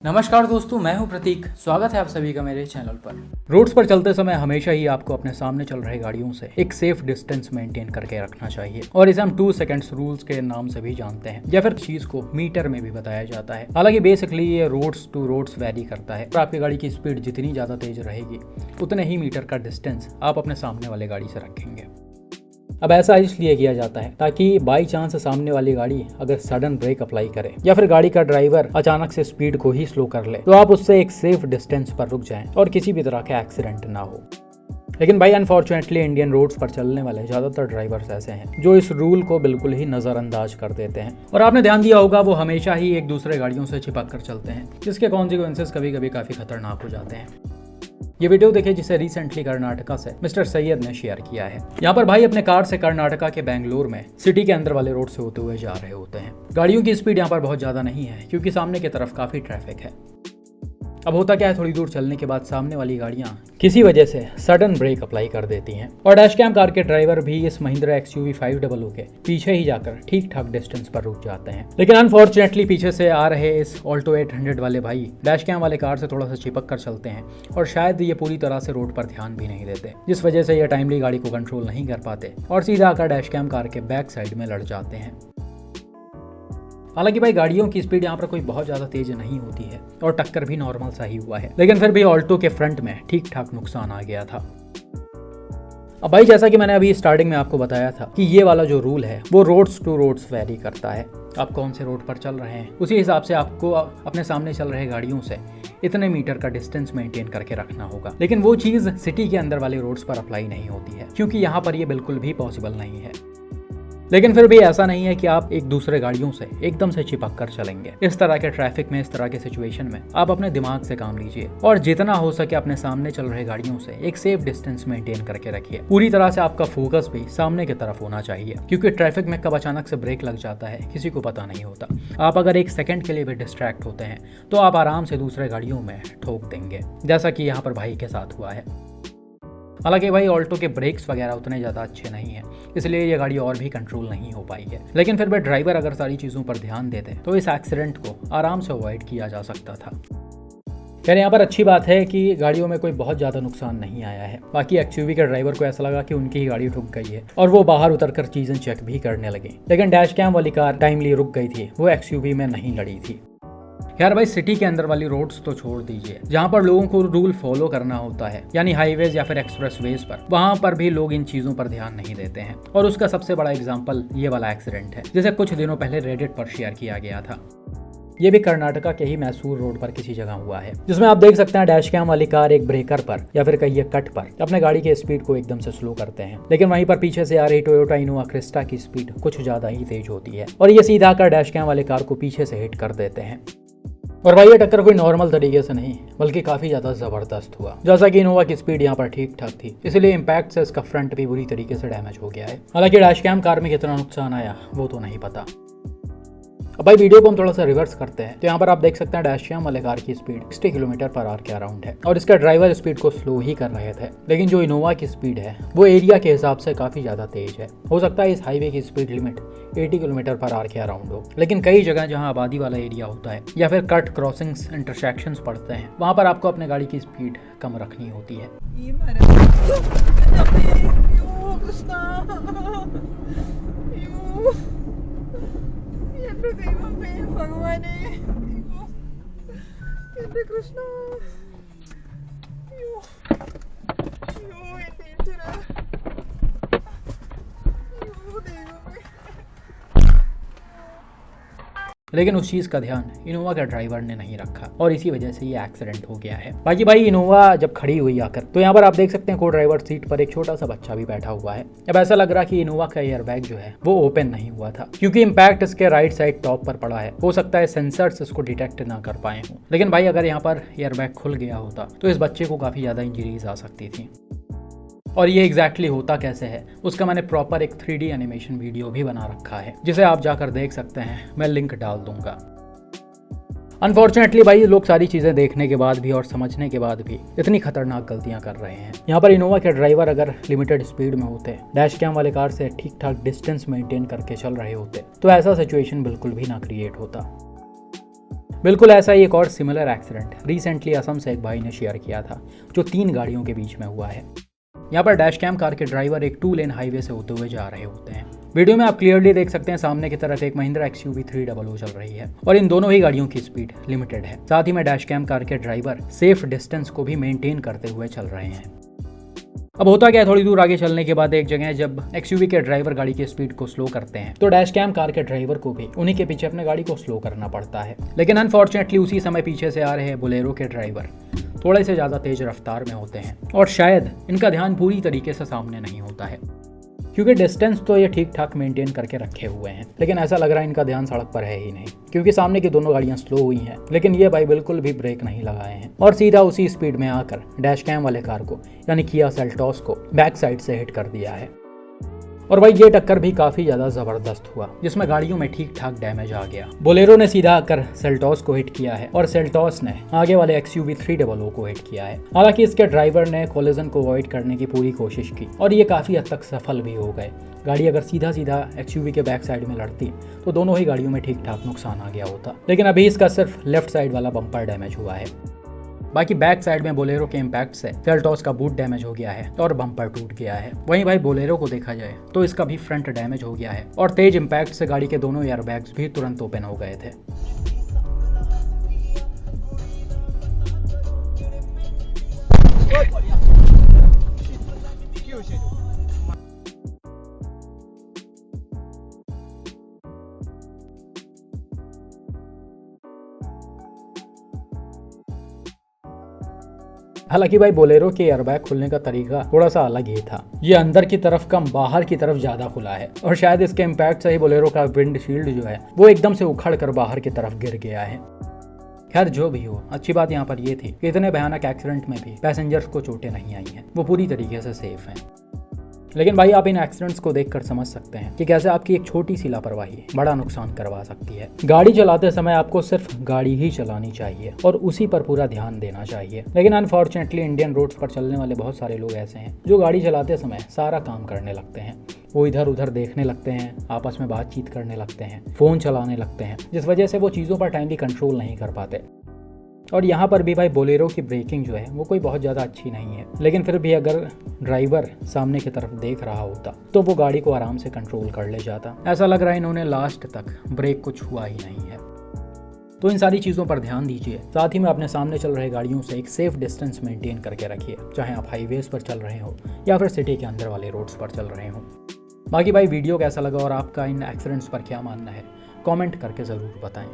नमस्कार दोस्तों, मैं हूं प्रतीक। स्वागत है आप सभी का मेरे चैनल पर। रोड्स पर चलते समय हमेशा ही आपको अपने सामने चल रहे गाड़ियों से एक सेफ डिस्टेंस मेंटेन करके रखना चाहिए और इसे हम 2 सेकंड्स रूल्स के नाम से भी जानते हैं या फिर चीज को मीटर में भी बताया जाता है। हालांकि बेसिकली ये रोड्स टू रोड्स वेरी करता है और आपकी गाड़ी की स्पीड जितनी ज्यादा तेज रहेगी उतने ही मीटर का डिस्टेंस आप अपने सामने वाले गाड़ी से रखेंगे। अब ऐसा इसलिए किया जाता है ताकि बाई चांस सामने वाली गाड़ी अगर सडन ब्रेक अप्लाई करे या फिर गाड़ी का ड्राइवर अचानक से स्पीड को ही स्लो कर ले तो आप उससे एक सेफ डिस्टेंस पर रुक जाएं और किसी भी तरह का एक्सीडेंट ना हो। लेकिन भाई अनफॉर्चुनेटली इंडियन रोड्स पर चलने वाले ज्यादातर ड्राइवर्स ऐसे हैं जो इस रूल को बिल्कुल ही नजरअंदाज कर देते हैं और आपने ध्यान दिया होगा वो हमेशा ही एक दूसरे गाड़ियों से चिपक कर चलते हैं, जिसके कॉन्सिक्वेंसेस कभी कभी काफी खतरनाक हो जाते हैं। ये वीडियो देखिए जिसे रिसेंटली कर्नाटका से मिस्टर सैयद ने शेयर किया है। यहाँ पर भाई अपने कार से कर्नाटका के बेंगलोर में सिटी के अंदर वाले रोड से होते हुए जा रहे होते हैं। गाड़ियों की स्पीड यहाँ पर बहुत ज्यादा नहीं है क्योंकि सामने की तरफ काफी ट्रैफिक है। अब होता क्या है, थोड़ी दूर चलने के बाद सामने वाली गाड़ियां किसी वजह से सडन ब्रेक अप्लाई कर देती हैं और डैशकैम कार के ड्राइवर भी इस महिंद्रा XUV 500 के पीछे ही जाकर ठीक ठाक डिस्टेंस पर रुक जाते हैं। लेकिन अनफॉर्चुनेटली पीछे से आ रहे इस ऑल्टो 800 वाले भाई डैशकैम वाले कार से थोड़ा सा चिपक कर चलते हैं और शायद ये पूरी तरह से रोड पर ध्यान भी नहीं देते, जिस वजह से ये टाइमली गाड़ी को कंट्रोल नहीं कर पाते और सीधा आकर डैशकैम कार के बैक साइड में लड़ जाते हैं। हालांकि भाई गाड़ियों की स्पीड यहाँ पर कोई बहुत ज्यादा तेज नहीं होती है और टक्कर भी नॉर्मल सा ही हुआ है, लेकिन फिर भी ऑल्टो के फ्रंट में ठीक ठाक नुकसान आ गया था। अब भाई जैसा कि मैंने अभी स्टार्टिंग में आपको बताया था कि ये वाला जो रूल है वो रोड्स टू रोड्स वेरी करता है। आप कौन से रोड पर चल रहे हैं उसी हिसाब से आपको अपने सामने चल रहे गाड़ियों से इतने मीटर का डिस्टेंस मेंटेन करके रखना होगा। लेकिन वो चीज सिटी के अंदर वाले रोड्स पर अप्लाई नहीं होती है क्योंकि यहाँ पर ये बिल्कुल भी पॉसिबल नहीं है। लेकिन फिर भी ऐसा नहीं है कि आप एक दूसरे गाड़ियों से एकदम से चिपक कर चलेंगे। इस तरह के ट्रैफिक में, इस तरह के सिचुएशन में आप अपने दिमाग से काम लीजिए और जितना हो सके अपने सामने चल रहे गाड़ियों से एक सेफ डिस्टेंस मेंटेन करके रखिए। पूरी तरह से आपका फोकस भी सामने की तरफ होना चाहिए क्योंकि ट्रैफिक में कब अचानक से ब्रेक लग जाता है किसी को पता नहीं होता। आप अगर एक सेकंड के लिए भी डिस्ट्रैक्ट होते हैं तो आप आराम से दूसरे गाड़ियों में ठोक देंगे, जैसा कि यहाँ पर भाई के साथ हुआ है। हालांकि भाई ऑल्टो के ब्रेक्स वगैरह उतने ज़्यादा अच्छे नहीं हैं, इसलिए ये गाड़ी और भी कंट्रोल नहीं हो पाई है। लेकिन फिर भी ड्राइवर अगर सारी चीज़ों पर ध्यान देते तो इस एक्सीडेंट को आराम से अवॉइड किया जा सकता था। खैर यहाँ पर अच्छी बात है कि गाड़ियों में कोई बहुत ज़्यादा नुकसान नहीं आया है। बाकी XUV के ड्राइवर को ऐसा लगा कि उनकी ही गाड़ी ठुक गई है और वो बाहर उतरकर चीज़ें चेक भी करने लगे। लेकिन डैशकैम वाली कार टाइमली रुक गई थी, वो XUV में नहीं लड़ी थी। यार भाई सिटी के अंदर वाली रोड्स तो छोड़ दीजिए, जहाँ पर लोगों को रूल फॉलो करना होता है यानी हाईवेज या फिर एक्सप्रेसवेज पर, वहाँ पर भी लोग इन चीजों पर ध्यान नहीं देते हैं। और उसका सबसे बड़ा एग्जांपल ये वाला एक्सीडेंट है जिसे कुछ दिनों पहले रेडिट पर शेयर किया गया था। ये भी कर्नाटका के ही मैसूर रोड पर किसी जगह हुआ है, जिसमें आप देख सकते हैं डैशकैम वाली कार एक ब्रेकर पर या फिर कहिए कट पर अपने गाड़ी की स्पीड को एकदम से स्लो करते हैं। लेकिन वहीं पर पीछे से आ रही टोयोटा इनोवा क्रिस्टा की स्पीड कुछ ज्यादा ही तेज होती है और ये सीधा आकर डैशकैम वाले कार को पीछे से हिट कर देते हैं। और भाई ये टक्कर कोई नॉर्मल तरीके से नहीं बल्कि काफी ज्यादा जबरदस्त हुआ। जैसा कि इनोवा की स्पीड यहाँ पर ठीक ठाक थी, इसलिए इम्पैक्ट से इसका फ्रंट भी बुरी तरीके से डैमेज हो गया है। हालांकि डैशकैम कार में कितना नुकसान आया वो तो नहीं पता। अब भाई वीडियो को हम थोड़ा सा रिवर्स करते हैं तो यहाँ पर आप देख सकते हैं डैशकैम वाले कार की स्पीड 60 किलोमीटर/आवर के अराउंड है और इसका ड्राइवर स्पीड को स्लो ही कर रहे थे। लेकिन जो इनोवा की स्पीड है वो एरिया के हिसाब से काफी ज्यादा तेज है। हो सकता है इस हाईवे की स्पीड लिमिट 80 किलोमीटर/आवर के अराउंड हो, लेकिन कई जगह जहाँ आबादी वाला एरिया होता है या फिर कट क्रॉसिंग्स इंटरसेक्शंस पड़ते हैं वहाँ पर आपको अपने गाड़ी की स्पीड कम रखनी होती है। ഭഗവാനെ എന്റെ കൃഷ്ണ അയ്യോ അയ്യോ എന്റെ ഈശ്വര അയ്യോ ദൈവമേ। लेकिन उस चीज का ध्यान इनोवा के ड्राइवर ने नहीं रखा और इसी वजह से ये एक्सीडेंट हो गया है। बाकी भाई इनोवा जब खड़ी हुई आकर तो यहाँ पर आप देख सकते हैं को ड्राइवर सीट पर एक छोटा सा बच्चा भी बैठा हुआ है। अब ऐसा लग रहा कि इनोवा का एयर बैग जो है वो ओपन नहीं हुआ था क्योंकि इम्पैक्ट इसके राइट साइड टॉप पर पड़ा है। हो सकता है सेंसर्स इसको डिटेक्ट ना कर पाए हों, लेकिन भाई अगर यहाँ पर एयर बैग खुल गया होता तो इस बच्चे को काफी ज्यादा इंजरीज आ सकती थी। और ये एग्जैक्टली होता कैसे है उसका मैंने प्रॉपर एक 3D एनिमेशन वीडियो भी बना रखा है जिसे आप जाकर देख सकते हैं, मैं लिंक डाल दूंगा। अनफॉर्चुनेटली भाई लोग सारी चीजें देखने के बाद भी और समझने के बाद भी इतनी खतरनाक गलतियां कर रहे हैं। यहाँ पर इनोवा के ड्राइवर अगर लिमिटेड स्पीड में होते, डैशकैम वाले कार से ठीक ठाक डिस्टेंस मेंटेन करके चल रहे होते तो ऐसा सिचुएशन बिल्कुल भी ना क्रिएट होता। बिल्कुल ऐसा ही एक और सिमिलर एक्सीडेंट रिसेंटली असम से एक भाई ने शेयर किया था, जो 3 गाड़ियों के बीच में हुआ है। यहाँ पर डैश कैम कार के ड्राइवर एक 2 लेन हाईवे से होते हुए जा रहे होते हैं। वीडियो में आप क्लियरली देख सकते हैं सामने की तरफ एक महिंद्रा XUV 300 चल रही है और इन दोनों ही गाड़ियों की स्पीड लिमिटेड है। साथ ही में डैश कैम कार के ड्राइवर सेफ डिस्टेंस को भी मेंटेन करते हुए चल रहे हैं। अब होता क्या है, थोड़ी दूर आगे चलने के बाद एक जगह जब XUV के ड्राइवर गाड़ी की स्पीड को स्लो करते हैं तो डैश कैम कार के ड्राइवर को भी उन्हीं के पीछे अपने गाड़ी को स्लो करना पड़ता है। लेकिन अनफॉर्चुनेटली उसी समय पीछे से आ रहे बोलेरो के ड्राइवर थोड़े से ज़्यादा तेज रफ्तार में होते हैं और शायद इनका ध्यान पूरी तरीके से सामने नहीं होता है, क्योंकि डिस्टेंस तो ये ठीक ठाक मेंटेन करके रखे हुए हैं। लेकिन ऐसा लग रहा है इनका ध्यान सड़क पर है ही नहीं, क्योंकि सामने की दोनों गाड़ियां स्लो हुई हैं, लेकिन ये भाई बिल्कुल भी ब्रेक नहीं लगाए हैं और सीधा उसी स्पीड में आकर डैश कैम वाले कार को यानी किया सेल्टॉस को बैक साइड से हिट कर दिया है। और भाई ये टक्कर भी काफी ज्यादा जबरदस्त हुआ, जिसमें गाड़ियों में ठीक ठाक डैमेज आ गया। बोलेरो ने सीधा आकर सेल्टॉस को हिट किया है और सेल्टॉस ने आगे वाले XUV 300 को हिट किया है। हालांकि इसके ड्राइवर ने कोलिजन को अवॉइड करने की पूरी कोशिश की और ये काफी हद तक सफल भी हो गए। गाड़ी अगर सीधा सीधा XUV के बैक साइड में लड़ती तो दोनों ही गाड़ियों में ठीक ठाक नुकसान आ गया होता, लेकिन अभी इसका सिर्फ लेफ्ट साइड वाला बम्पर डैमेज हुआ है। बाकी बैक साइड में बोलेरो के इम्पैक्ट से सेल्टॉस का बूट डैमेज हो गया है और बम्पर टूट गया है। वहीं भाई बोलेरो को देखा जाए तो इसका भी फ्रंट डैमेज हो गया है और तेज इम्पैक्ट से गाड़ी के दोनों एयरबैग्स भी तुरंत ओपन हो गए थे। हालांकि भाई बोलेरो के एयरबैग खुलने का तरीका थोड़ा सा अलग ही था। ये अंदर की तरफ कम बाहर की तरफ ज्यादा खुला है और शायद इसके इम्पैक्ट से ही बोलेरो का विंडशील्ड जो है वो एकदम से उखड़ कर बाहर की तरफ गिर गया है। खैर जो भी हो, अच्छी बात यहाँ पर ये थी कि इतने भयानक एक्सीडेंट में भी पैसेंजर्स को चोटें नहीं आई हैं, वो पूरी तरीके से सेफ हैं। लेकिन भाई आप इन एक्सीडेंट्स को देखकर समझ सकते हैं कि कैसे आपकी एक छोटी सी लापरवाही बड़ा नुकसान करवा सकती है। गाड़ी चलाते समय आपको सिर्फ गाड़ी ही चलानी चाहिए और उसी पर पूरा ध्यान देना चाहिए। लेकिन अनफॉर्चुनेटली इंडियन रोड्स पर चलने वाले बहुत सारे लोग ऐसे हैं जो गाड़ी चलाते समय सारा काम करने लगते हैं। वो इधर उधर देखने लगते हैं, आपस में बातचीत करने लगते हैं, फोन चलाने लगते हैं, जिस वजह से वो चीज़ों पर टाइमली कंट्रोल नहीं कर पाते। और यहाँ पर भी भाई बोलेरो की ब्रेकिंग जो है वो कोई बहुत ज़्यादा अच्छी नहीं है, लेकिन फिर भी अगर ड्राइवर सामने की तरफ देख रहा होता तो वो गाड़ी को आराम से कंट्रोल कर ले जाता। ऐसा लग रहा है इन्होंने लास्ट तक ब्रेक को छुआ ही नहीं है। तो इन सारी चीज़ों पर ध्यान दीजिए, साथ ही में अपने सामने चल रहे गाड़ियों से एक सेफ डिस्टेंस मेंटेन करके रखिए, चाहे आप हाईवेज पर चल रहे हो या फिर सिटी के अंदर वाले रोड्स पर चल रहे हो। बाकी भाई वीडियो कैसा लगा और आपका इन एक्सीडेंट्स पर क्या मानना है, कमेंट करके ज़रूर बताएं।